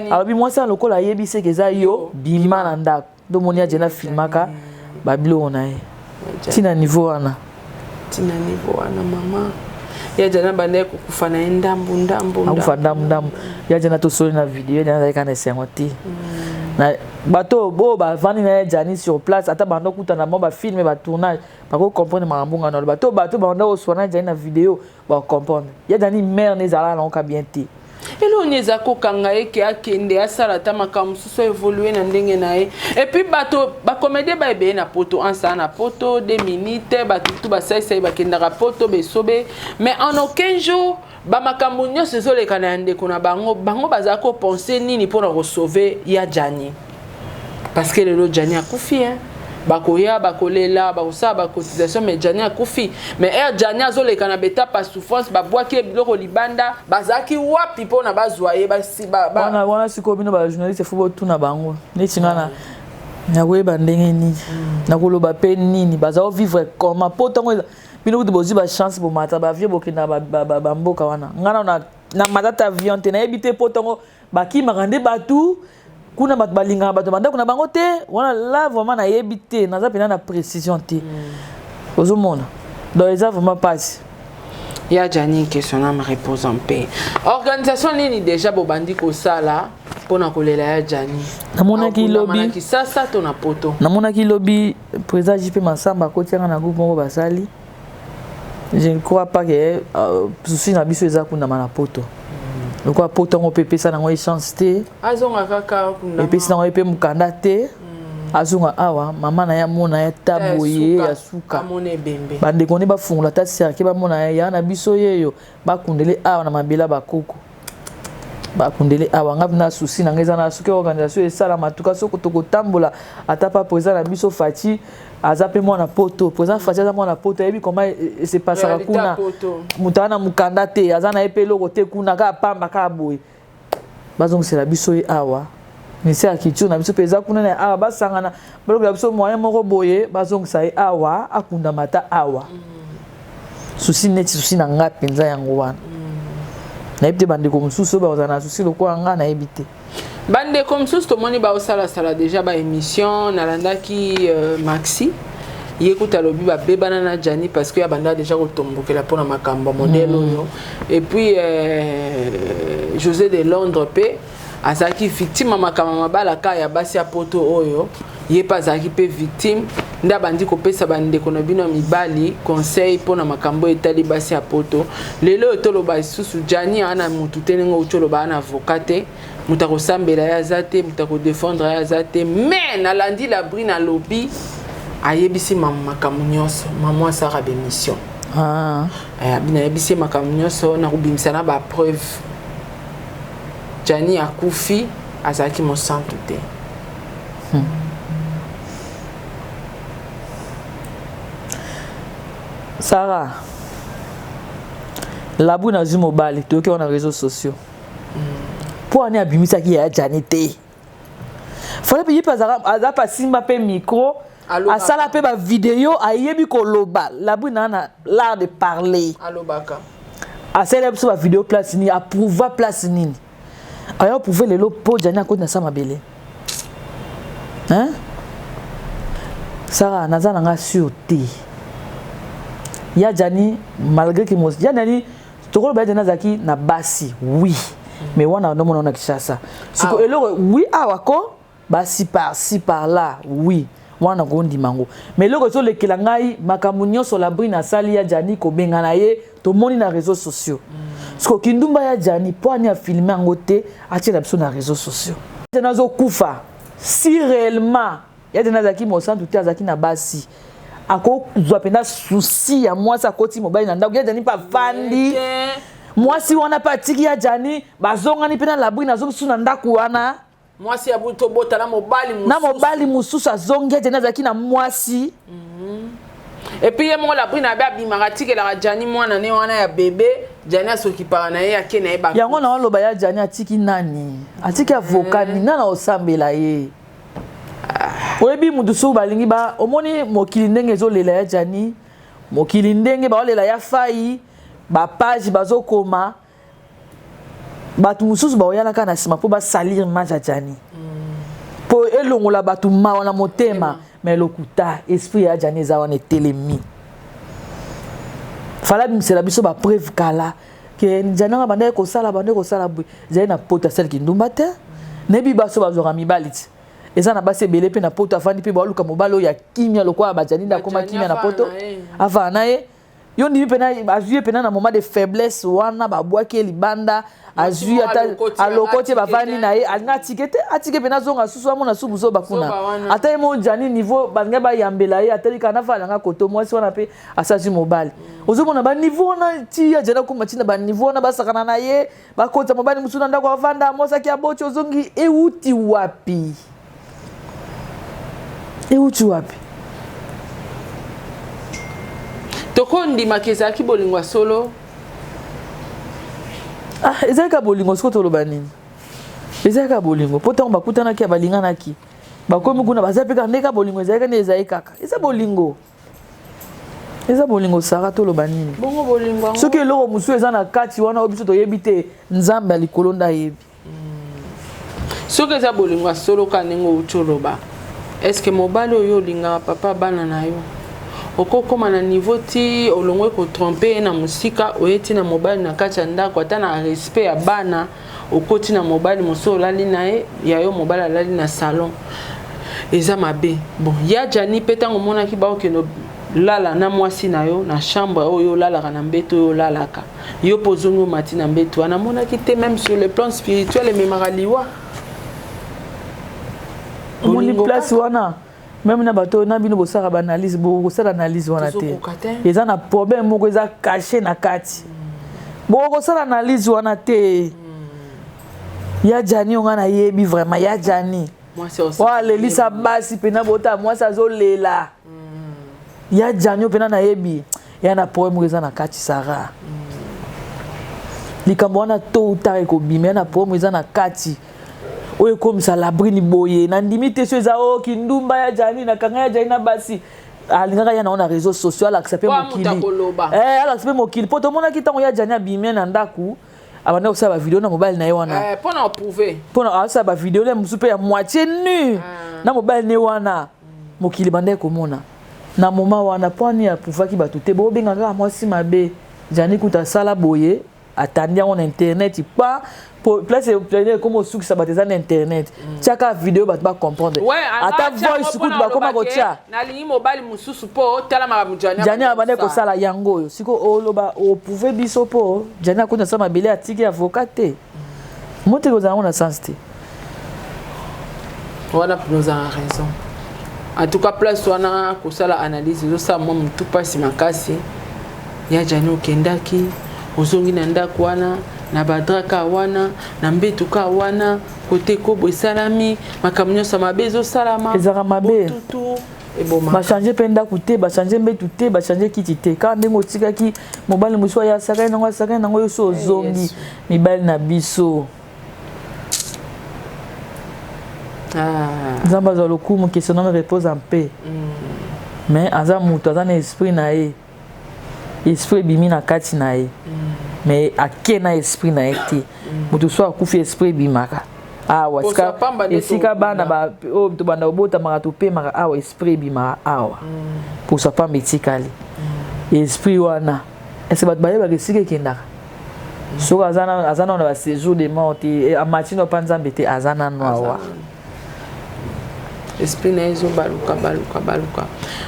abi mwasi lokola yebi seki za yo bima na ndako do moni ya jana filmaka babilo na ye tina niveau wana mama ya jana bande kukufa na ndambu ya jana to soli na video jana kana sengoti na bato bo ba vani na jani sur place ata bando kutana mo ba filmer ba tournage ba ko comprendre mambunga na bato bando oswana jani na video ba comprendre ya jani mère ne zala na ka bien ti elo nyeza ko kanga eke akende asala ta makamususo évoluer na ndenge na ye et puis bato ba comédie ba ebe na poto ansa na poto 2 minutes bato tout ba sai ba kenda ka poto be sobe mais en aucun jour ba makambo nyonso ezoleka na ndeko na bango baza ko penser nini pour na sauver ya Jani parce que le Jani akufi hein bakoya bakolela bakosa bakotisation mais Jani akufi mais Jani azoleka na beta pa souffrance babwaki biloko libanda bazaki wapi pona bazwaye wana siko bino ba journaliste fubo tuna bango netingana na weba ndenge ni na koloba pe nini bazao vivre comment potango bino kuti bozi ba chance bo mata ba vie bokina ba mboka wana ngana na matata avion te na ebite potango bakima kande batu kuna bato balinga bato banda kuna bango te wana là vraiment na yebite naza pena na précision te ozomona donc ça vraiment passe ya Jani question na me repose en paix organisation nini déjà bobandi ko sala pona kolela ya Jani namona ki lobby ki sasa to na poto namona ki lobby président JP Massamba ko tianga na groupe moko basali je ne crois pas que souci na biso eza kuna na poto donc a poto ngo pepe ça na ngo chance te azonga kaka kuna et puis ça ngo epe mukanda te azonga awa mama na ya mona ya taboye ya suka amone bembe bande kone ba fungula ta serke ba mona ya na biso yeyo ba kundele awa na mabela bakoko ba kundele awa ngapi na souci na ngeza na suki organisation esala matuka soko to kotambola ata pa président na biso Fati azape mwana poto président Fati aza mwana poto yebi comment se passera kuna mutana mukanda te azana epe loko te kuna ka pamba ka boy bazong c'est la biso e awa ministère ya culture na biso peza kuna na awa basangana baloko la biso moyen moko boye bazong sa e awa akunda mata awa souci neti souci na nga penza yango wana na ebite bande ko mususu ba ozana souci loko nga na ebite bande comme sous to moni ba osala sala déjà ba émission nalandaki Maxi yekuta lobi ba bebana na Jani parce que ya banda déjà ko tombokela pona makambo modèle oyo et puis José de Londres pe azaki victime makama mabala ka ya basi ya poto oyo ye pas azaki pe victime nda bandi ko pesa bande ko na bino mibali conseil pona makambo etali basi ya poto lelo etoloba susu Jani ana mutu tenengo ucholoba ana avocate mutako sambela ya zate mutako défendre ya zate mais na landi la brine na lobby ayebisi makambo nyonso maman Sarah bémission bina yebisi makambo nyonso na kubimisa na ba preuve Jani akufi azaki mo santu te Sarah la brine azu mobali toki on a réseaux sociaux pour aller abimisa ki ya Jani te fallait payer pas aza pas simba pe micro asala pe ba vidéo ayebi ko loba la brine na l'art de parler alobaka asala ba vidéo place ni approuva place nini ayo pouvoir lelo po Jani akoti na sama belé hein Sarah nazana nga sur te ya Jani malgré que moi Jani tokolo ba Jani zaki na basi oui mais wana no mona na Kishasa siko eloko oui awako basi par là oui wana gondi mango mais eloko so lekela ngai makambo nyonso la brine asali ya Jani ko benga na ye to moni na réseaux sociaux parce que kindumba ya Jani po ani a filmer en côté atira biso na réseaux sociaux nazo kufa si réellement ya dena zaki mo santu te azaki na basi ako zwa penda souci ya moi sa koti mobile na ndako ya Jani pa fandi moi si wana pa tiki ya Jani bazonga ni pena labri na zo suna ndako wana moi si abuto bota na mobali mususu azongi ya Jani azaki na mwasi et puis yemo la brina ba bimaratike la Jani mwana ne wana ya bébé Jani asokipaka na ye akena ye ba yango na loba ya Jani atiki nani atiki avocat ni nana osambela ye oyebi mudusu balingi ba omoni mokili ndenge ezolela ya Jani mokili ndenge baolela ya fai ba page bazokoma batu mususu baoyalaka na sima po basalir image ya Jani po elongola batu mawa na motema mais lokuta esprit ya Jani eza wana etelemi fala bimisela biso ba preuve kala ke Jani nga banda kosala bwe Jani na poto asali kindumba te nebi baso bazwaka mibali ti eza na basi ebele mpe na poto afandi mpe baoluka mobali oyo ya kimia lokola ba Jani ndakoma kimia na poto avana na ye yo ndimi pena azwi pena na moment de faiblesse wana babwaki libanda azwi ata alokoti bavani na ye alinga tikete atike pena zonga susu amona subu zo bakuna ata ye mo Jani niveau balinga ba yambela ye ateli kana fala nga koto mwasi wana pe asasi mobali ozomona ba niveau na ti ya Jani kuma tina ba niveau na basakana na ye bakota mobali musuna ndako avanda mosa ki abochi ozongi euti wapi tokondi makeza ki bolingwa solo ezaka bolingo siko toloba nini ezaka bolingo poto bakutana ki balingana ki bakomi kuna bazapeka ndeka bolingo ezaka ne ezaikaka eza bolingo sara toloba nini bongo bolingo soki eloko musu eza na kati wana obiso toyebi te nzambe alikolo nda yebi soki eza bolingo solo kanengo ucholoba est-ce que mobali oyo linga papa bana na yo okokoma na niveau ti olongwe ko tromper na musika oyeti na mobile na kati ndako ata na respect ya bana okoti na mobile moso lali na ye ya yo mobile alali na salon eza mabe bon ya Jani petango mona ki ba okeno lala na mwasi na yo na chambre oyo lala na mbeto yo lalaka yo pozongo mati na mbeto ana mona ki te même sur le plan spirituel memoraliwa moni place wana même na bato na bino bosaka ba analyse bosala analyse wana te eza na problème moko eza caché na kati bosala analyse wana te ya Jani onga na yebi vraiment ya Jani wa lelisa basi pena bota mwasi azolela ya Jani pena na yebi ya na problème eza na kati Sara likambo wana to utare ko bima na problème eza na kati oye comme ça l'abri ni boye na ndimite so eza o kindumba ya Jani na kanga ya Jani na basi alingaka ya na réseaux sociaux accepter mokili accepter mokili poto mona kitango ya Jani abimé na ndaku abana osala ba vidéo na mobile na ye wana pour na prouver pour na osala ba vidéo na musupe ya moitié nu na mobile ne wana mokili bande komona na moment wana poni ya pouvoir ki batuté bo benganga mwasi mabe Jani kuta sala boye atandi on internet pas place comme sous ça bateza na internet chaka vidéo bat ba comprendre ata voice kutu ba koma kotia na lingi mobile mususu po tala ma Jani abane ko sala yango yo siko oloba o pouvez biso po Jani akona sa mabele atiki avocat te mote ko zango na sens te wana nous a raison en tout cas place wana ko sala analyse zo sa mo mtu pasi makasi ya Jani okendaki ozongi na ndako wana na badraka wana na mbetuka wana kote kobo salami makamnyo sa mabezo salama ezaka mabe tutu eboma ba changer penda kuté ba changer mbetu te ba changer kiti te ka ndengo tikaki mobali muswa ya saka nango yo so zongi mibali na biso zamba za lokumu qui sonne repose en paix mais aza mutu aza na esprit na ye esprit bimi na kati na ye mais akena esprit na été mutu so akufi esprit bimaka awa esika bana ba o to banda obota maka to pe maka awa esprit bimaka awa pour sa pamba etikali esprit wana est-ce bat baye ba kesike kendaka so azana na ba séjour de mort a matino panzambe te azana no awa esprit na ezo baluka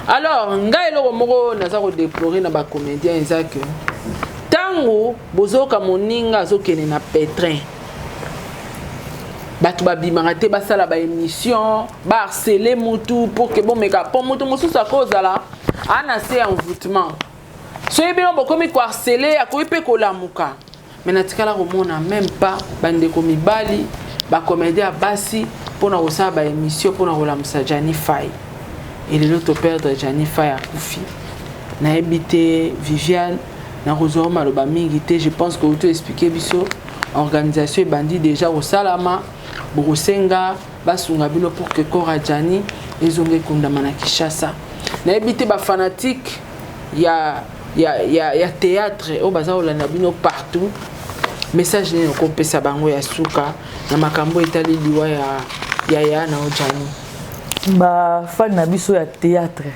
alors ngai eloko moko naza ko déplorer na ba comédien ezake tango bozoka moninga azokene na pétrin bato babimaka te basala ba émission ba harceler mutu pour que bon meka pour mutu mosusu akozala ana se envoûtement so yebino bokomi ko harceler akoyi pe kolamuka mais natikala komona même pas bandeko mibali ba comédie ya basi pona kosala ba émission pona kolamusa Jani Fay et l'autre perdre Jani Fay akufi na ebité Viviane na kozoro maloba mingi te je pense que vous expliquer biso organisation bandi déjà au salama bokosenga basunga bino pour que Kora Jani ezonge kundama na Kinshasa na ebité ba fanatique ya théâtre o baza olanda bino partout message ne kopesa bango ya suka na makambo etali liwa ya na Jani ba fan na biso ya théâtre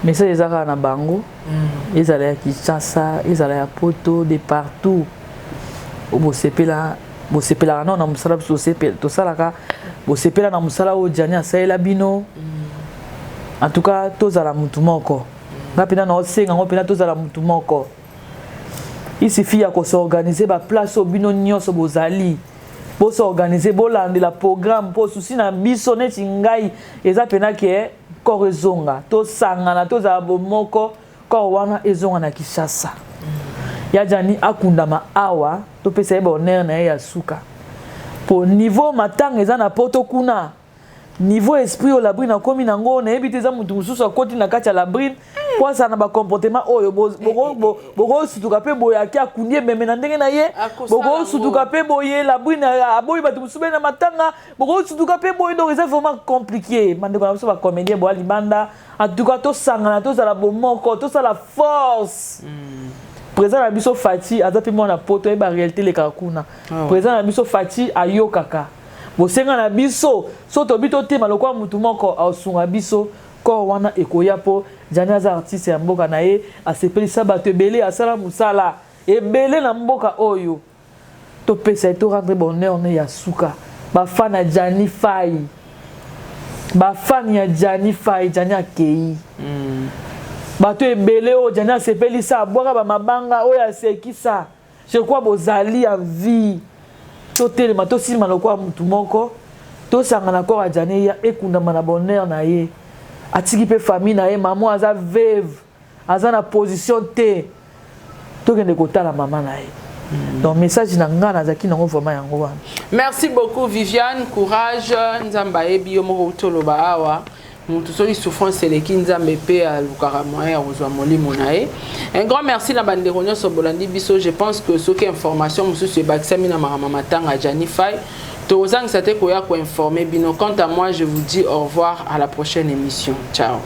message ezaka na bango ezala ya Kinshasa ezala ya poto de partout bosepela non na musala biso to salaka bosepela na musala o Jani asaela bino en tout cas tozala mutu moko ngapina na osenga ngopina tozala mutu moko il suffit ya ko s'organiser ba place au bino nyonso bozali bo s'organiser bo landela programme po souci na biso neti ngai eza pena ke ko rezonga to sangana tozala bomoko ko wana ezonga na Kinshasa ya Jani akundama awa to pesa bonheur na ya suka po niveau matanga eza na poto kuna niveau esprit au labri na komi nango na ebite za mutu mususu akoti na kati ya labri kwa sana ba comportement oyo bogo sutuka pe boya ki akundie meme na ndenge na ye bogo sutuka pe boye labri na aboyi batu musube na matanga bogo sutuka pe boye donc c'est vraiment compliqué bande ko na so ba comédien bo libanda en tout cas to sangana to za la bomoko to sa la force présent na biso Fati azapi mona poto e ba réalité le kakuna présent na biso Fati ayokaka bosenga na biso soto bito tema lokwa mutu moko asunga biso ko wana ekoya po Jani aza artiste ya mboka na ye asepelisa bato ebele asala musala ebele na mboka oyo to pesa to rendre bonheur ne ya suka ba fan ya Jani Fay ba fan ya Jani Fay Jani akei bato ebele o Jani asepelisa abwaka ba mabanga oyo asekisa je crois bozali ya vie to telema to silma lokwa mutu moko to sangana Kora Jani ya ekundama na bonheur na ye atiki pe famille na ye maman aza veuve aza na position te to kende kotala maman na ye donc message na ngana azaki nango vraiment yango wana. Merci beaucoup Viviane, courage nzamba ebi yo moko utoloba awa mutu soki souffrance eleki nzambe pe alukaka moyen kozwa molimo na ye. Un grand merci na bandeko nyonso bolandi biso. Je pense que soki information mosusu ebakisami na makambo matanga Jani Fay tozangisa te koya ko informer bino. Quant à moi, je vous dis au revoir à la prochaine émission. Ciao.